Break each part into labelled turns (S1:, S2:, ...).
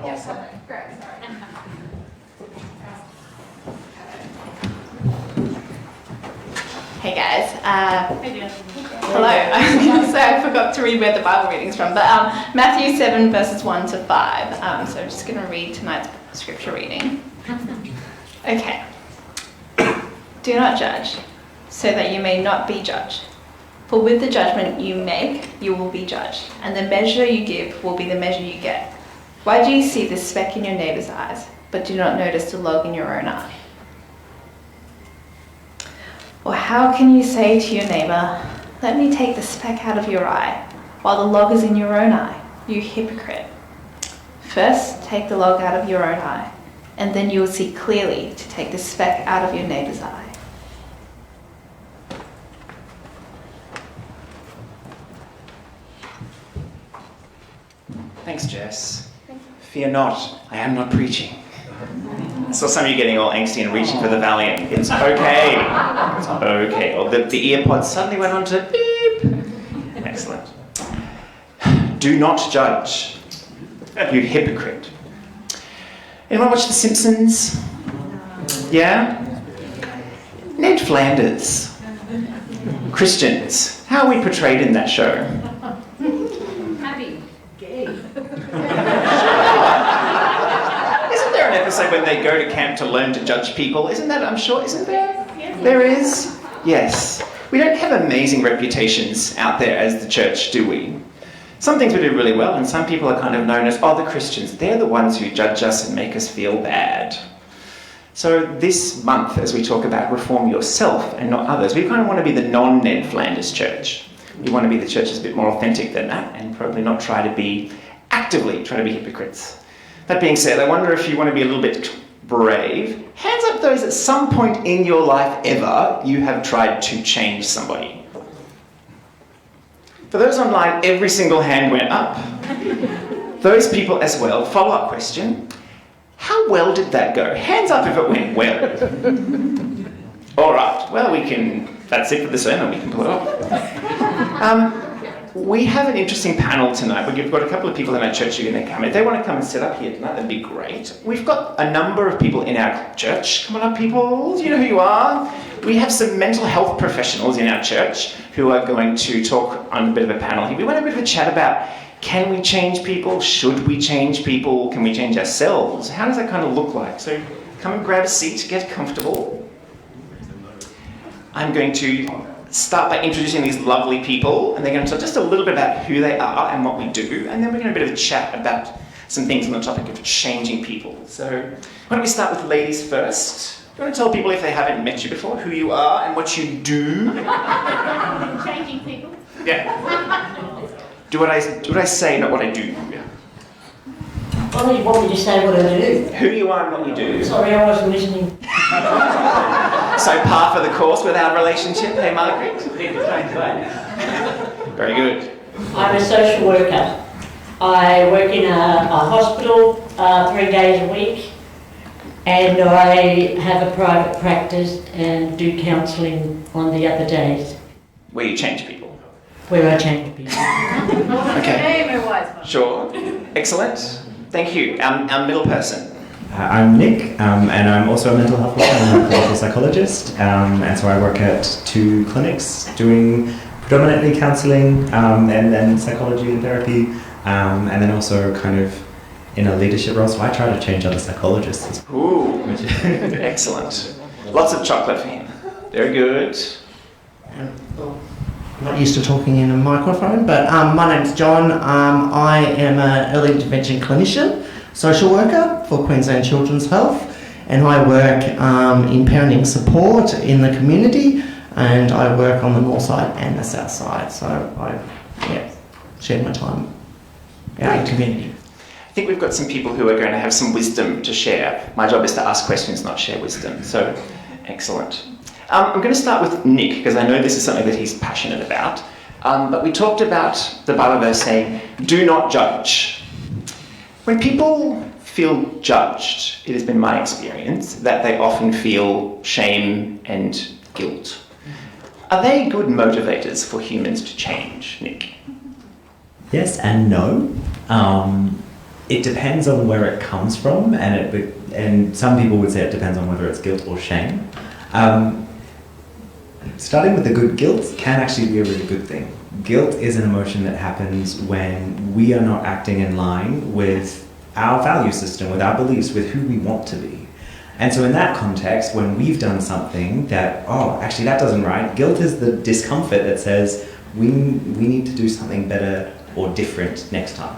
S1: Yes, great, sorry. Hey guys, hello. So I forgot to read where the Bible reading's from, but Matthew 7 verses 1 to 5. So I'm just going to read tonight's scripture reading. Okay. Do not judge, so that you may not be judged. For with the judgment you make, you will be judged, and the measure you give will be the measure you get. Why do you see the speck in your neighbor's eyes, but do not notice the log in your own eye? Or how can you say to your neighbor, let me take the speck out of your eye, while the log is in your own eye, you hypocrite? First, take the log out of your own eye, and then you will see clearly to take the speck out of your neighbor's eye.
S2: Thanks, Jess. Fear not, I am not preaching. I saw some of you getting all angsty and reaching for the Valiant. It's okay. It's okay. Or the ear pods suddenly went on to beep. Excellent. Do not judge, you hypocrite. Anyone watch The Simpsons? Yeah? Ned Flanders. Christians. How are we portrayed in that show? Isn't there an episode when they go to camp to learn to judge people? Isn't there?
S1: Yeah.
S2: There is? Yes. We don't have amazing reputations out there as the church, do we? Some things we do really well, and some people are kind of known as, the Christians. They're the ones who judge us and make us feel bad. So this month, as we talk about reform yourself and not others, we kind of want to be the non-Ned Flanders church. We want to be the church that's a bit more authentic than that, and probably not actively try to be hypocrites. That being said, I wonder if you want to be a little bit brave. Hands up those at some point in your life ever you have tried to change somebody. For those online, every single hand went up. Those people as well. Follow-up question. How well did that go? Hands up if it went well. All right. Well, that's it for the sermon. We can pull it off. We have an interesting panel tonight. We've got a couple of people in our church who are going to come. If they want to come and sit up here tonight, that'd be great. We've got a number of people in our church. Come on up, people. You know who you are. We have some mental health professionals in our church who are going to talk on a bit of a panel here. We want a bit of a chat about, can we change people? Should we change people? Can we change ourselves? How does that kind of look like? So come and grab a seat, get comfortable. I'm going to start by introducing these lovely people, and they're going to talk just a little bit about who they are and what we do, and then we're going to have a bit of a chat about some things on the topic of changing people. So why don't we start with ladies first? Do you want to tell people, if they haven't met you before, who you are and what you do?
S1: Changing people.
S2: Yeah. Do what I say, not what I do. Yeah.
S3: Why do you want me to say what I do?
S2: Who you are and what you do.
S3: Sorry, I wasn't listening.
S2: So par for the course with our relationship, hey Margaret? Very good.
S3: I'm a social worker. I work in a hospital 3 days a week, and I have a private practice and do counselling on the other days.
S2: Where you change people.
S3: Where I change people.
S2: Okay. Sure. Excellent. Thank you. Our middle person.
S4: I'm Nick, and I'm also a mental health worker. I'm a clinical psychologist, and so I work at 2 clinics doing predominantly counselling and then psychology and therapy, and then also kind of in a leadership role. So I try to change other psychologists as well.
S2: Ooh, excellent. Lots of chocolate for him. Very good.
S5: I'm not used to talking in a microphone, but my name's John. I am an early intervention clinician, social worker for Queensland Children's Health, and I work in parenting support in the community, and I work on the north side and the south side, so I share my time out in the community.
S2: I think we've got some people who are going to have some wisdom to share. My job is to ask questions, not share wisdom, so excellent. I'm going to start with Nick, because I know this is something that he's passionate about, but we talked about the Bible verse saying, do not judge. When people feel judged, it has been my experience that they often feel shame and guilt. Are they good motivators for humans to change, Nick?
S4: Yes and no. it depends on where it comes from, and some people would say it depends on whether it's guilt or shame. Starting with the good, guilt can actually be a really good thing. Guilt is an emotion that happens when we are not acting in line with our value system, with our beliefs, with who we want to be. And so in that context, when we've done something that, oh, actually that doesn't right, guilt is the discomfort that says we need to do something better or different next time,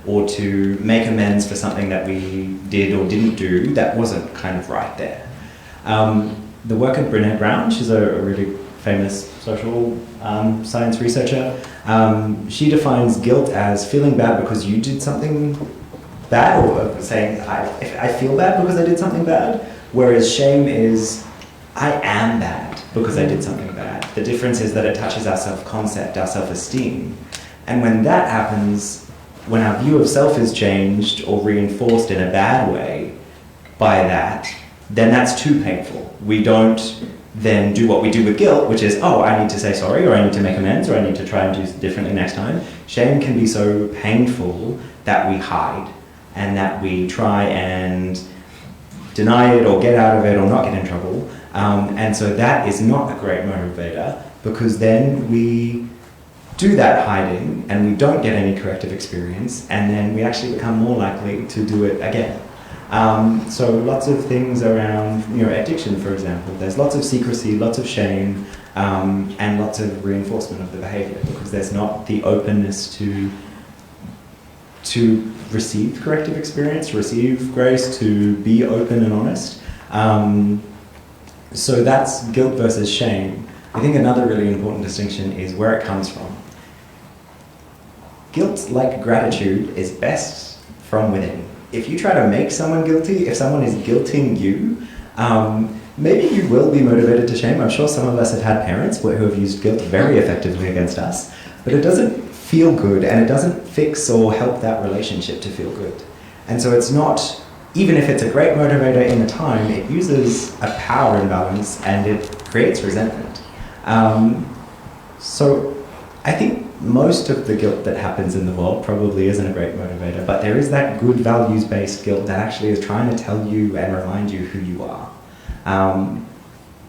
S4: or to make amends for something that we did or didn't do that wasn't kind of right there. The work of Brené Brown, she's a really famous social science researcher, she defines guilt as feeling bad because you did something bad, or saying, I feel bad because I did something bad, whereas shame is, I am bad because I did something bad. The difference is that it touches our self-concept, our self-esteem. And when that happens, when our view of self is changed or reinforced in a bad way by that, then that's too painful. We don't then do what we do with guilt, which is, oh, I need to say sorry, or I need to make amends, or I need to try and do it differently next time. Shame can be so painful that we hide, and that we try and deny it or get out of it or not get in trouble. And so that is not a great motivator, because then we do that hiding and we don't get any corrective experience, and then we actually become more likely to do it again. So lots of things around, addiction, for example. There's lots of secrecy, lots of shame, and lots of reinforcement of the behavior, because there's not the openness to receive corrective experience, receive grace, to be open and honest. So that's guilt versus shame. I think another really important distinction is where it comes from. Guilt, like gratitude, is best from within. If you try to make someone guilty, if someone is guilting you, maybe you will be motivated to shame. I'm sure some of us have had parents who have used guilt very effectively against us, but it doesn't feel good, and it doesn't fix or help that relationship to feel good. And so it's not, even if it's a great motivator in the time, it uses a power imbalance and it creates resentment. So I think most of the guilt that happens in the world probably isn't a great motivator, but there is that good values-based guilt that actually is trying to tell you and remind you who you are.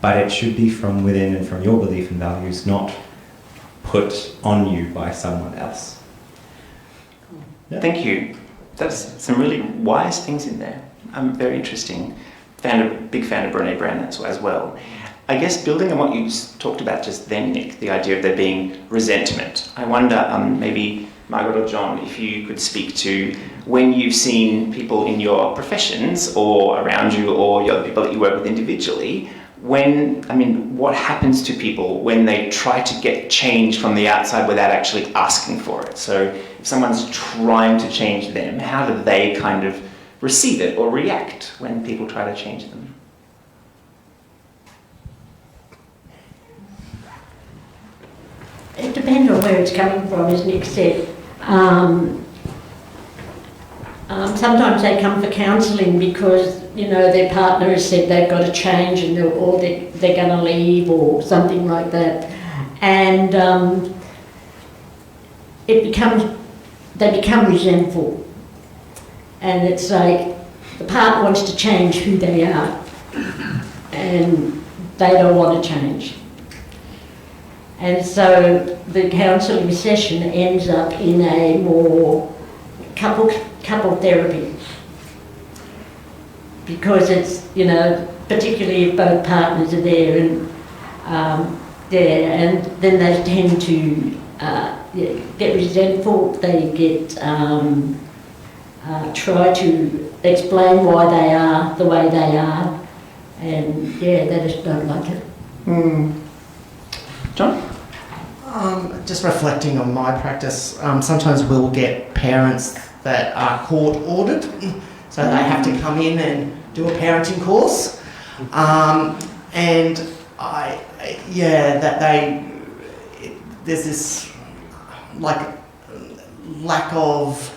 S4: But it should be from within and from your belief and values, not put on you by someone else.
S2: Yeah. Thank you. That's some really wise things in there. Very interesting. Big fan of Brené Brown as well. I guess building on what you talked about just then, Nick, the idea of there being resentment. I wonder, maybe Margaret or John, if you could speak to when you've seen people in your professions or around you, or the people that you work with individually, what happens to people when they try to get change from the outside without actually asking for it? So if someone's trying to change them, how do they kind of receive it or react when people try to change them?
S3: It depends on where it's coming from, as Nick said. Sometimes they come for counselling because, their partner has said they've got to change, and they're going to leave or something like that. And they become resentful. And it's like the partner wants to change who they are, and they don't want to change. And so the counselling session ends up in a more couple therapy, because it's, particularly if both partners are there and then they tend to get resentful. They get try to explain why they are the way they are, and they just don't like it.
S2: John?
S5: Just reflecting on my practice, sometimes we'll get parents that are court ordered, so they have to come in and do a parenting course, and there's this lack of,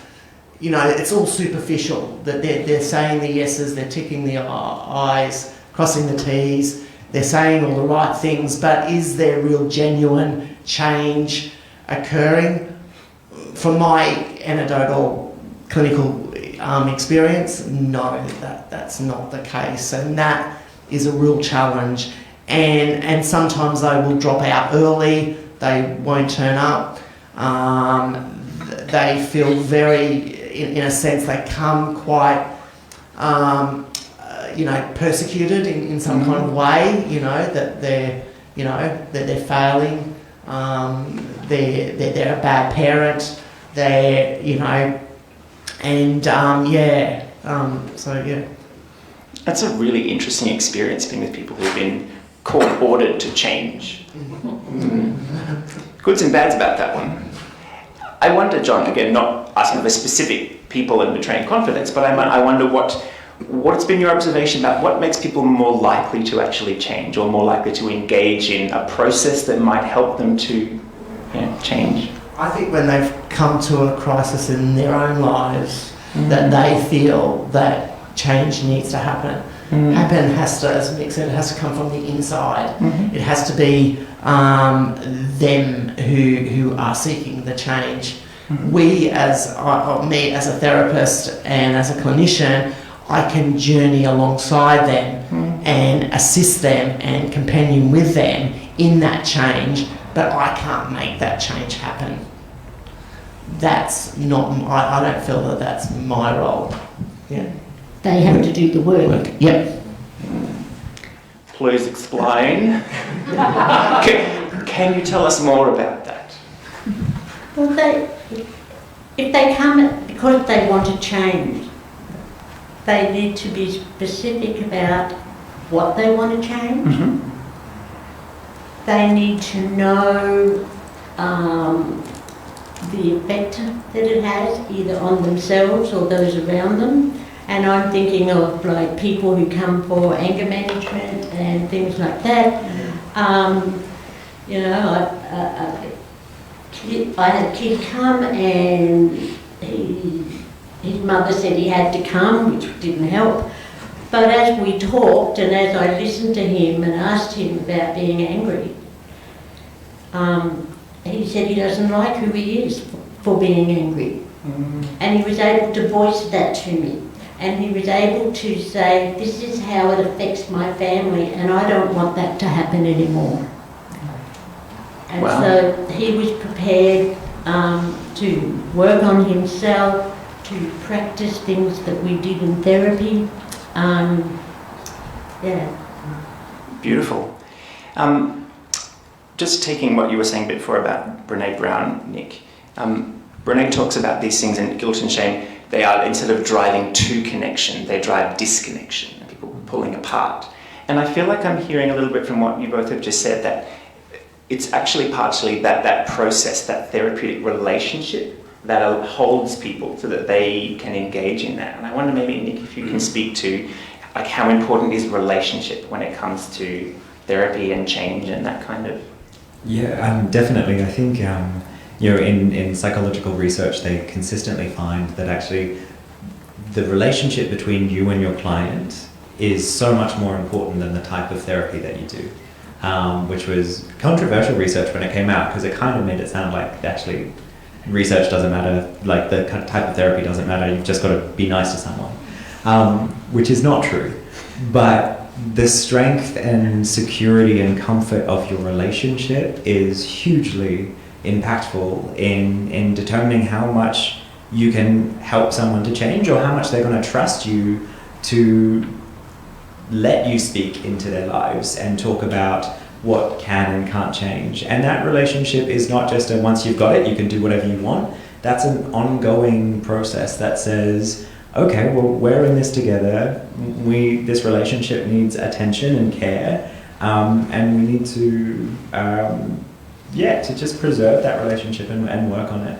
S5: it's all superficial, that they're saying the yeses, they're ticking the I's, crossing the T's, they're saying all the right things, but is there real genuine change occurring? From my anecdotal clinical experience, no, that's not the case, and that is a real challenge. And sometimes they will drop out early, they won't turn up, they feel very, in a sense, they come quite, persecuted in some kind of way, that they're failing, they're a bad parent,
S2: That's a really interesting experience, being with people who've been ordered to change. Goods and bads about that one. I wonder, John, again, not asking for specific people and betraying confidence, but I wonder what's been your observation about what makes people more likely to actually change, or more likely to engage in a process that might help them to change?
S5: I think when they've come to a crisis in their own lives, that they feel that change needs to happen. Happen has to, as Mick said, it has to come from the inside. It has to be them who are seeking the change. We, me as a therapist and as a clinician, I can journey alongside them and assist them and companion with them in that change, but I can't make that change happen. That's not, I don't feel that that's my role. Yeah.
S3: They have to do the work.
S5: Yep.
S2: Please explain. Can you tell us more about that?
S3: Well, if they come because they want to change, they need to be specific about what they want to change. They need to know the effect that it has, either on themselves or those around them. And I'm thinking of like people who come for anger management and things like that. I had a kid come, and his mother said he had to come, which didn't help. But as we talked and as I listened to him and asked him about being angry, he said he doesn't like who he is for being angry. And he was able to voice that to me. And he was able to say, this is how it affects my family, and I don't want that to happen anymore. And so he was prepared to work on himself, to practice things that we did in therapy.
S2: Beautiful. Just taking what you were saying before about Brene Brown, Nick. Brene talks about these things in Guilt and Shame. They are, instead of driving to connection, they drive disconnection, people pulling apart. And I feel like I'm hearing a little bit from what you both have just said, that it's actually partially that process, that therapeutic relationship that holds people so that they can engage in that. And I wonder maybe, Nick, if you can speak to like how important is relationship when it comes to therapy and change and that kind of...
S4: Yeah, definitely. I think in psychological research, they consistently find that actually the relationship between you and your client is so much more important than the type of therapy that you do, which was controversial research when it came out, because it kind of made it sound like actually research doesn't matter, like the type of therapy doesn't matter, you've just got to be nice to someone, which is not true. But the strength and security and comfort of your relationship is hugely impactful in determining how much you can help someone to change, or how much they're going to trust you to let you speak into their lives and talk about what can and can't change. And that relationship is not just a once you've got it, you can do whatever you want. That's an ongoing process that says, okay, well, we're in this together. This relationship needs attention and care, and we need to just preserve that relationship and work on it.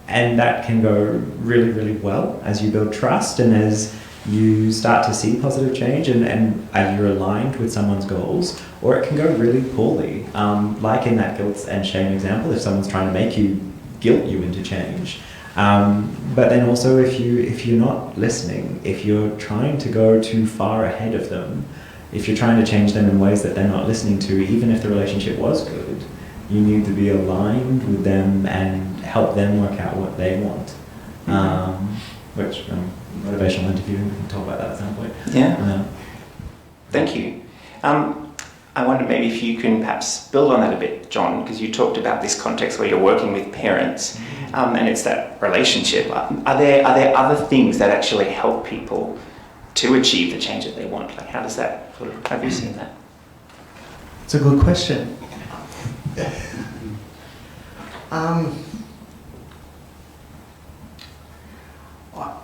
S4: And that can go really, really well as you build trust and as you start to see positive change and you're aligned with someone's goals, or it can go really poorly. Like in that guilt and shame example, if someone's trying to make you guilt you into change. But then also if you're not listening, if you're trying to go too far ahead of them, if you're trying to change them in ways that they're not listening to, even if the relationship was good, you need to be aligned with them and help them work out what they want. which motivational interviewing, we can talk about that at some point.
S2: Yeah. Thank you. I wonder maybe if you can perhaps build on that a bit, John, because you talked about this context where you're working with parents, and it's that relationship. Are there other things that actually help people to achieve the change that they want? Like, how does that sort of, have you seen that?
S5: It's a good question.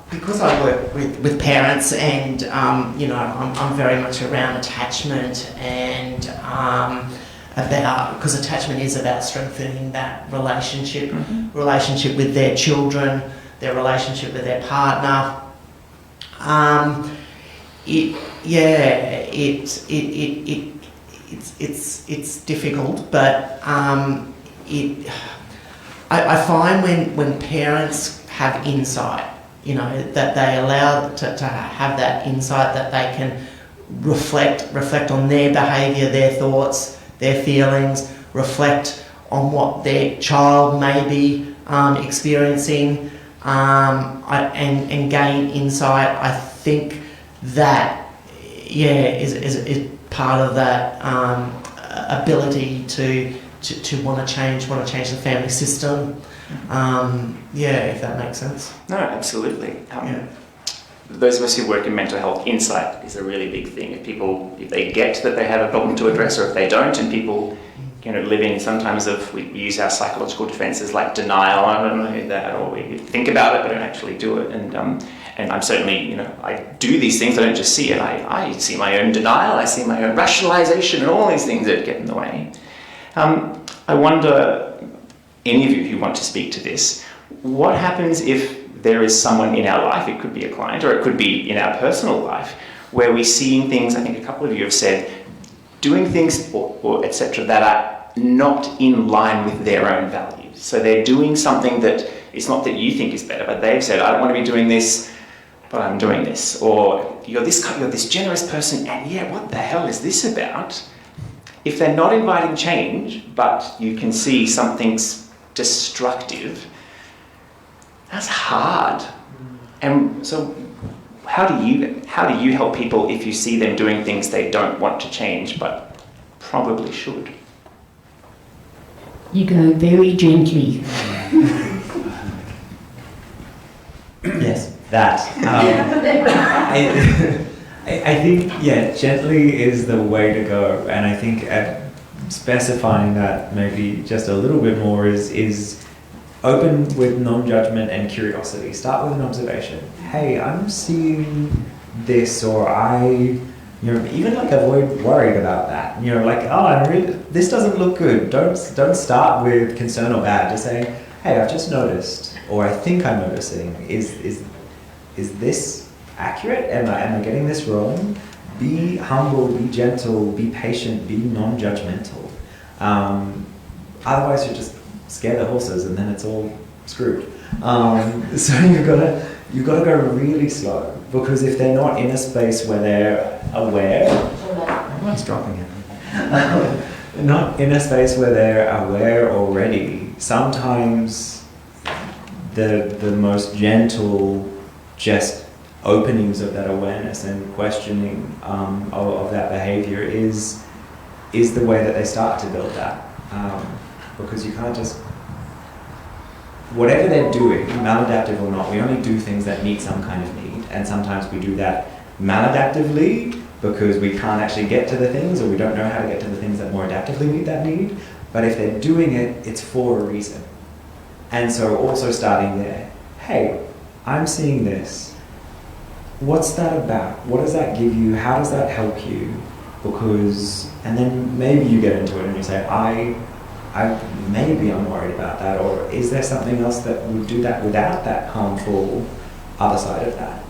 S5: Because I work with parents, and I'm very much around attachment, and because attachment is about strengthening that relationship with their children, their relationship with their partner. It's difficult, but I find when parents have insight, that they allow to have that insight, that they can reflect on their behaviour, their thoughts, their feelings, reflect on what their child may be experiencing, and gain insight. I think that is part of that ability to want to change the family system. If that makes sense.
S2: No, absolutely. Those of us who work in mental health, insight is a really big thing. If they get that they have a problem to address, or if they don't, and people live in sometimes we use our psychological defences like denial. I don't know that, or we think about it but don't actually do it. And I'm certainly, I do these things. I don't just see it. I see my own denial. I see my own rationalisation and all these things that get in the way. I wonder, any of you who want to speak to this, what happens if there is someone in our life, it could be a client or it could be in our personal life, where we're seeing things, I think a couple of you have said, doing things or etc. that are not in line with their own values. So they're doing something that it's not that you think is better, but they've said, I don't want to be doing this, but I'm doing this. Or you're this generous person, and yeah, what the hell is this about? If they're not inviting change, but you can see something's destructive, that's hard. And so how do you help people if you see them doing things they don't want to change but probably should?
S3: You go very gently.
S4: Yes, that. I think, gently is the way to go, and I think specifying that maybe just a little bit more is open with non-judgment and curiosity. Start with an observation. Hey, I'm seeing this, or even like avoid worrying about that. This doesn't look good. Don't start with concern or bad. Just say, hey, I've just noticed, or I think I'm noticing. Is this accurate? Am I getting this wrong? Be humble, be gentle, be patient, be non-judgmental. Otherwise, you just scare the horses, and then it's all screwed. So you've got to go really slow, because if they're not in a space where they're aware, everyone's dropping it. Not in a space where they're aware already. Sometimes the most gentle, just openings of that awareness and questioning of that behavior is the way that they start to build that. Because you can't just, whatever they're doing, maladaptive or not, we only do things that meet some kind of need, and sometimes we do that maladaptively because we can't actually get to the things, or we don't know how to get to the things that more adaptively meet that need. But if they're doing it, it's for a reason. And so also starting there, hey, I'm seeing this. What's that about? What does that give you? How does that help you? Because, and then maybe you get into it and you say, maybe I'm worried about that, or is there something else that would do that without that harmful other side of that?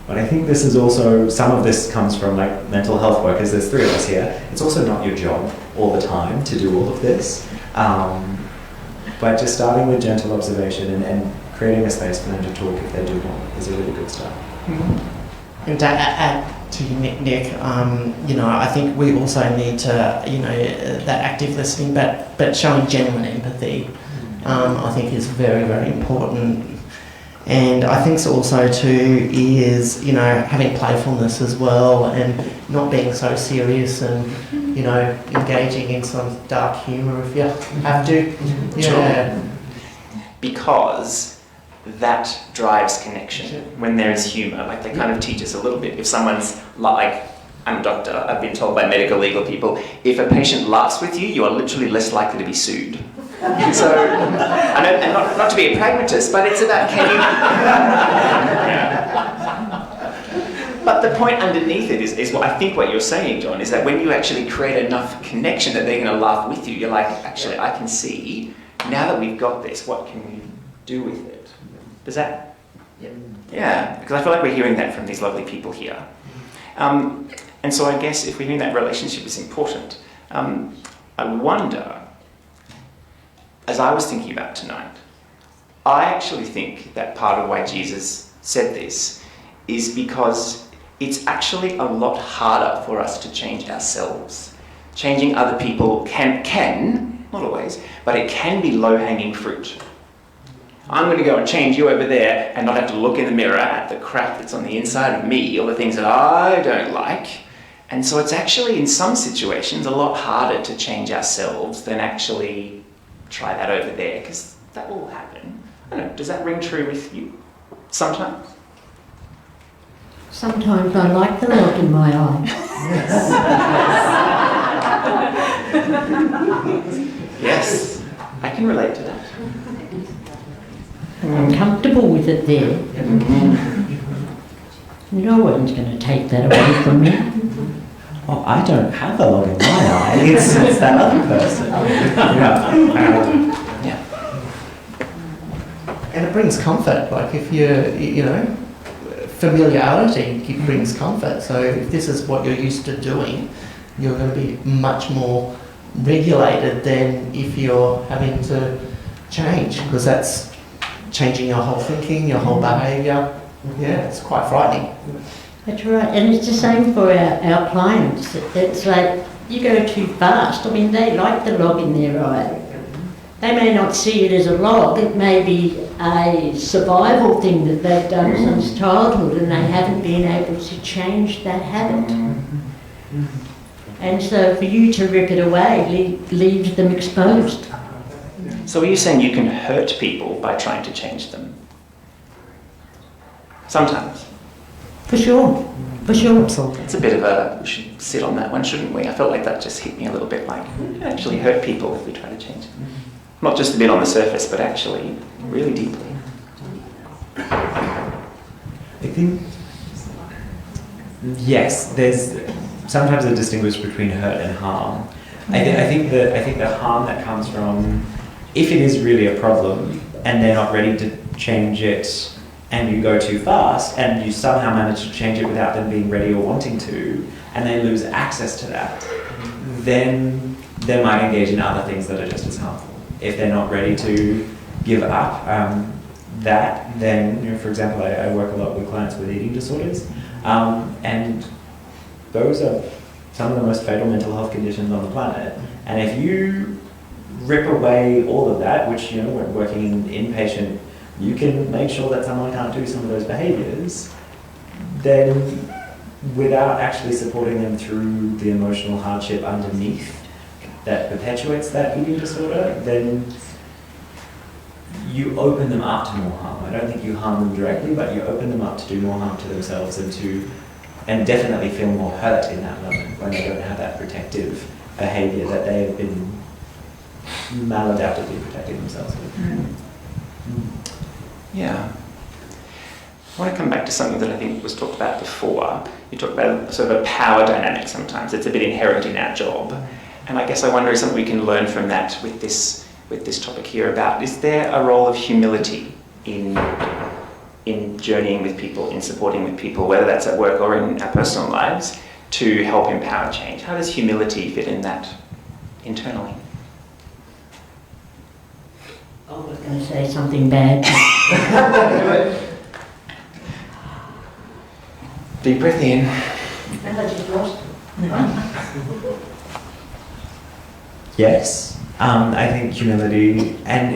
S4: But I think this is also, some of this comes from like mental health workers. There's 3 of us here. It's also not your job all the time to do all of this. But just starting with gentle observation and creating a space for them to talk if they do want is a really good start.
S5: Mm-hmm. And to add to you, Nick, I think we also need to, that active listening, but showing genuine empathy, I think is very, very important. And I think so also too is, you know, having playfulness as well and not being so serious and, you know, engaging in some dark humour if you have to. Yeah.
S2: Because that drives connection when there is humour. Like they kind of teach us a little bit. If someone's like, I'm a doctor, I've been told by medical legal people, if a patient laughs with you, you are literally less likely to be sued. So, I know, and not to be a pragmatist, but it's about can you... But the point underneath it is what I think what you're saying, John, is that when you actually create enough connection that they're going to laugh with you, you're like, actually, I can see, now that we've got this, what can we do with it? Does that... Yeah, because I feel like we're hearing that from these lovely people here. And so I guess if we're hearing that relationship is important, I wonder, as I was thinking about tonight, I actually think that part of why Jesus said this is because it's actually a lot harder for us to change ourselves. Changing other people can, not always, but it can be low-hanging fruit. I'm going to go and change you over there and not have to look in the mirror at the crap that's on the inside of me, or the things that I don't like. And so it's actually, in some situations, a lot harder to change ourselves than actually try that over there, because that will happen. I don't know, does that ring true with you? Sometimes?
S3: Sometimes I like the log in my eye.
S2: Yes, I can relate to that.
S3: I'm comfortable with it there. No one's going to take that away from me.
S4: Oh, I don't have a log in my eye. It's that other person.
S2: Yeah.
S5: And it brings comfort, like if you're, you know, familiarity brings comfort. So if this is what you're used to doing, you're going to be much more regulated than if you're having to change, because that's changing your whole thinking, your whole behaviour. Yeah, it's quite frightening.
S3: That's right, and it's the same for our clients. It's like, you go too fast. I mean, they like the log in their eye. They may not see it as a log, it may be a survival thing that they've done since childhood and they haven't been able to change that habit. And so for you to rip it away leaves them exposed.
S2: So are you saying you can hurt people by trying to change them? Sometimes.
S3: For sure, for sure.
S2: It's a bit of a, we should sit on that one, shouldn't we? I felt like that just hit me a little bit, like, we can actually hurt people if we try to change them. Not just a bit on the surface, but actually really deeply.
S4: I think, yes, there's sometimes a distinguish between hurt and harm. I think the harm that comes from, if it is really a problem and they're not ready to change it, and you go too fast and you somehow manage to change it without them being ready or wanting to, and they lose access to that, then they might engage in other things that are just as harmful. If they're not ready to give up that, then, you know, for example, I work a lot with clients with eating disorders, and those are some of the most fatal mental health conditions on the planet. And if you rip away all of that, which, you know, when working in inpatient, you can make sure that someone can't do some of those behaviours, then without actually supporting them through the emotional hardship underneath that perpetuates that eating disorder, then you open them up to more harm. I don't think you harm them directly, but you open them up to do more harm to themselves and definitely feel more hurt in that moment when they don't have that protective behaviour that they have been maladaptively protecting themselves with.
S2: Yeah. I want to come back to something that I think was talked about before. You talked about sort of a power dynamic sometimes. It's a bit inherent in our job. And I guess I wonder if something we can learn from that with this topic here about, is there a role of humility in journeying with people, in supporting with people, whether that's at work or in our personal lives, to help empower change? How does humility fit in that internally?
S3: I was going to say something bad.
S2: Deep breath in.
S3: I just lost it.
S4: Yes. I think humility and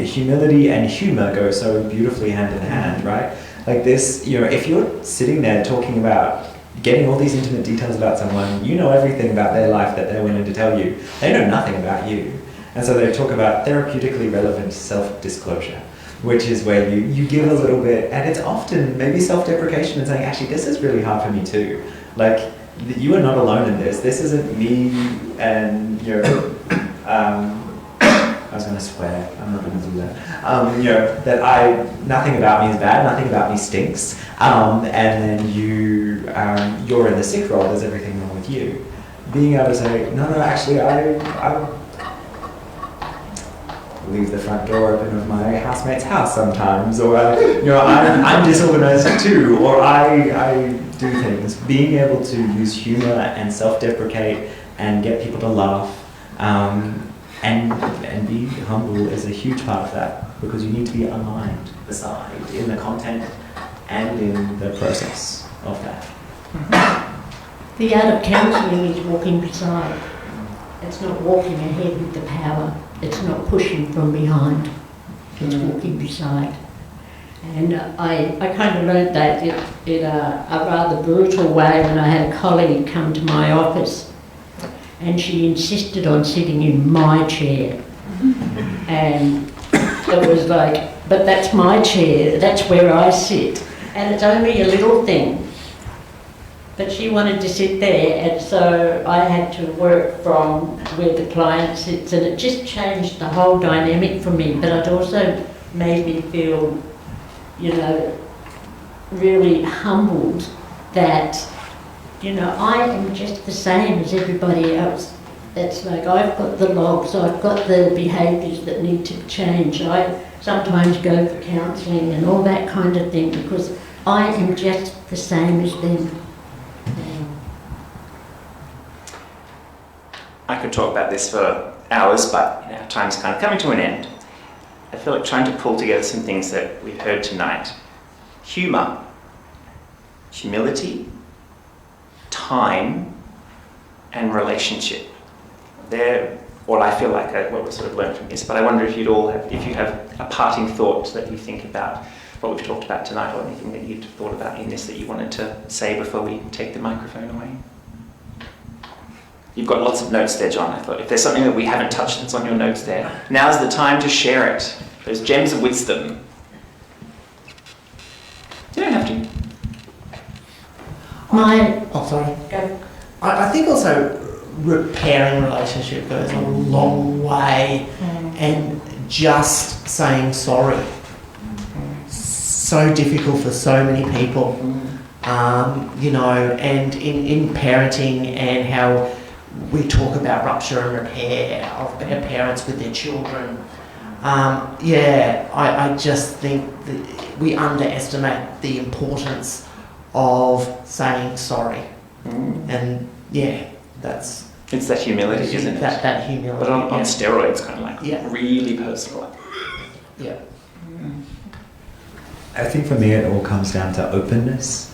S4: humor go so beautifully hand in hand, right? Like this, if you're sitting there talking about getting all these intimate details about someone, you know everything about their life that they're willing to tell you. They know nothing about you. And so they talk about therapeutically relevant self-disclosure, which is where you give a little bit, and it's often maybe self-deprecation and saying, actually, this is really hard for me too. Like, you are not alone in this. This isn't me and I was going to swear, I'm not going to do that. Nothing about me is bad, nothing about me stinks. And then you're in the sick role, there's everything wrong with you. Being able to say, no, actually, I leave the front door open of my housemate's house sometimes, or I'm disorganized too, or I do things. Being able to use humor and self-deprecate and get people to laugh, and be humble is a huge part of that, because you need to be aligned beside in the content and in the process of that.
S3: The art of counselling is walking beside. It's not walking ahead with the power. It's not pushing from behind. It's walking beside. And I kind of learned that in a rather brutal way when I had a colleague come to my office, and she insisted on sitting in my chair. And it was like, but that's my chair, that's where I sit. And it's only a little thing. But she wanted to sit there, and so I had to work from where the client sits, and it just changed the whole dynamic for me. But it also made me feel, really humbled that I am just the same as everybody else. It's like I've got the logs, I've got the behaviours that need to change. I sometimes go for counselling and all that kind of thing because I am just the same as them.
S2: I could talk about this for hours, but our time's kind of coming to an end. I feel like trying to pull together some things that we've heard tonight. Humour, humility, time, and relationship. They're what I feel like what we sort of learned from this, but I wonder if you have a parting thought that you think about what we've talked about tonight, or anything that you'd thought about in this that you wanted to say before we take the microphone away. You've got lots of notes there, John. I thought if there's something that we haven't touched that's on your notes there, now's the time to share it. Those gems of wisdom. You don't have to.
S5: Sorry.
S3: Go.
S5: I think also repairing relationship goes a long way, and just saying sorry. So difficult for so many people, and in parenting and how we talk about rupture and repair of parents with their children. I just think that we underestimate the importance of saying sorry. And
S2: it's that humility, isn't it?
S5: That humility.
S2: But on steroids, kind of like really personal.
S5: Yeah.
S4: I think for me it all comes down to openness.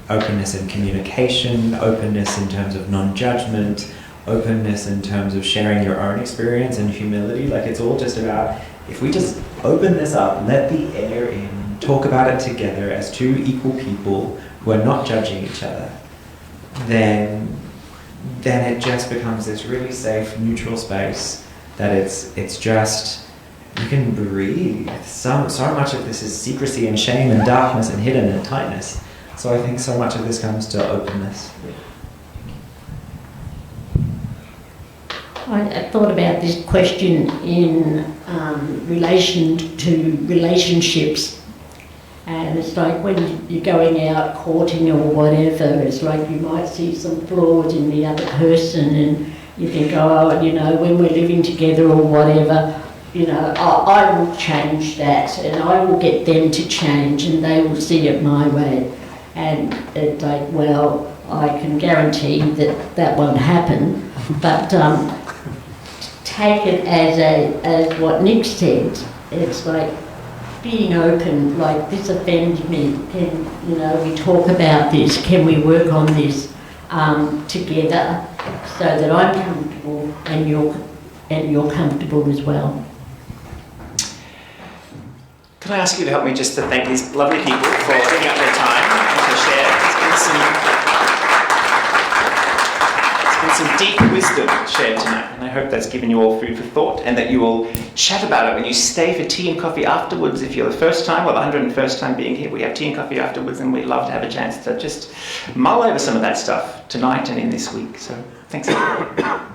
S4: Openness in communication, openness in terms of non-judgment, openness in terms of sharing your own experience, and humility. Like, it's all just about, if we just open this up, let the air in, talk about it together as two equal people who are not judging each other, then it just becomes this really safe, neutral space that it's just, you can breathe. So much of this is secrecy and shame and darkness and hidden and tightness. So I think so much of this comes to openness.
S3: I thought about this question in relation to relationships, and it's like when you're going out courting or whatever, it's like you might see some flaws in the other person, and you think, when we're living together or whatever, I will change that, and I will get them to change, and they will see it my way. And it's like, well, I can guarantee that won't happen, but take it as what Nick said. It's like being open, like, this offends me. Can we talk about this? Can we work on this together so that I'm comfortable and and you're comfortable as well.
S2: Can I ask you to help me just to thank these lovely people for giving up their time and to share? There's been some deep wisdom shared tonight, and I hope that's given you all food for thought, and that you will chat about it when you stay for tea and coffee afterwards. If you're the first time, well, the 101st time being here, we have tea and coffee afterwards, and we'd love to have a chance to just mull over some of that stuff tonight and in this week. So thanks everyone.